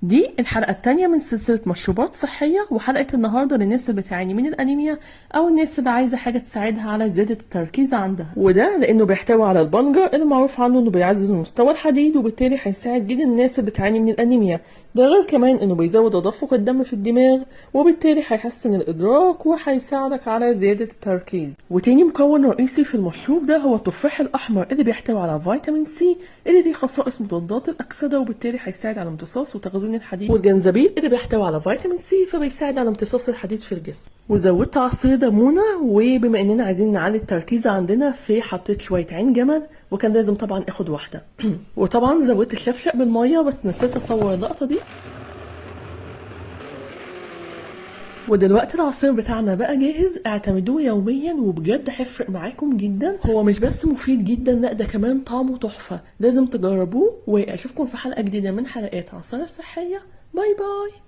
دي الحلقة التانية من سلسلة مشروبات صحية، وحلقة النهاردة للناس اللي بتعاني من الأنيميا أو الناس اللي عايزة حاجة تساعدها على زيادة التركيز عندها، وده لأنه بيحتوي على البنجر اللي معروف عنه إنه بيعزز مستوى الحديد، وبالتالي هيساعد جدا الناس اللي بتعاني من الأنيميا. ده غير كمان إنه بيزود تدفق الدم في الدماغ، وبالتالي هيحسن الإدراك وهيساعدك على زيادة التركيز. وتاني مكون رئيسي في المشروب ده هو التفاح الأحمر اللي بيحتوي على فيتامين سي اللي ليه خصائص مضادات الأكسدة، وبالتالي هيساعد على امتصاص وتخزين الحديد. والجنزبيل اللي بيحتوي على فيتامين سي فبيساعد على امتصاص الحديد في الجسم. وزودت عصير ليمونه، وبما اننا عايزين نعلي التركيز عندنا حطيت شويه عين جمل، وكان لازم طبعا اخد واحده. وطبعا زودت الشفشق بالميه، بس نسيت اصور اللقطه دي. ودلوقتي العصير بتاعنا بقى جاهز، اعتمدوه يوميا وبجد هيفرق معاكم جدا. هو مش بس مفيد جدا، لا ده كمان طعمه تحفه، لازم تجربوه. واشوفكم في حلقه جديده من حلقات عصير الصحيه. باي باي.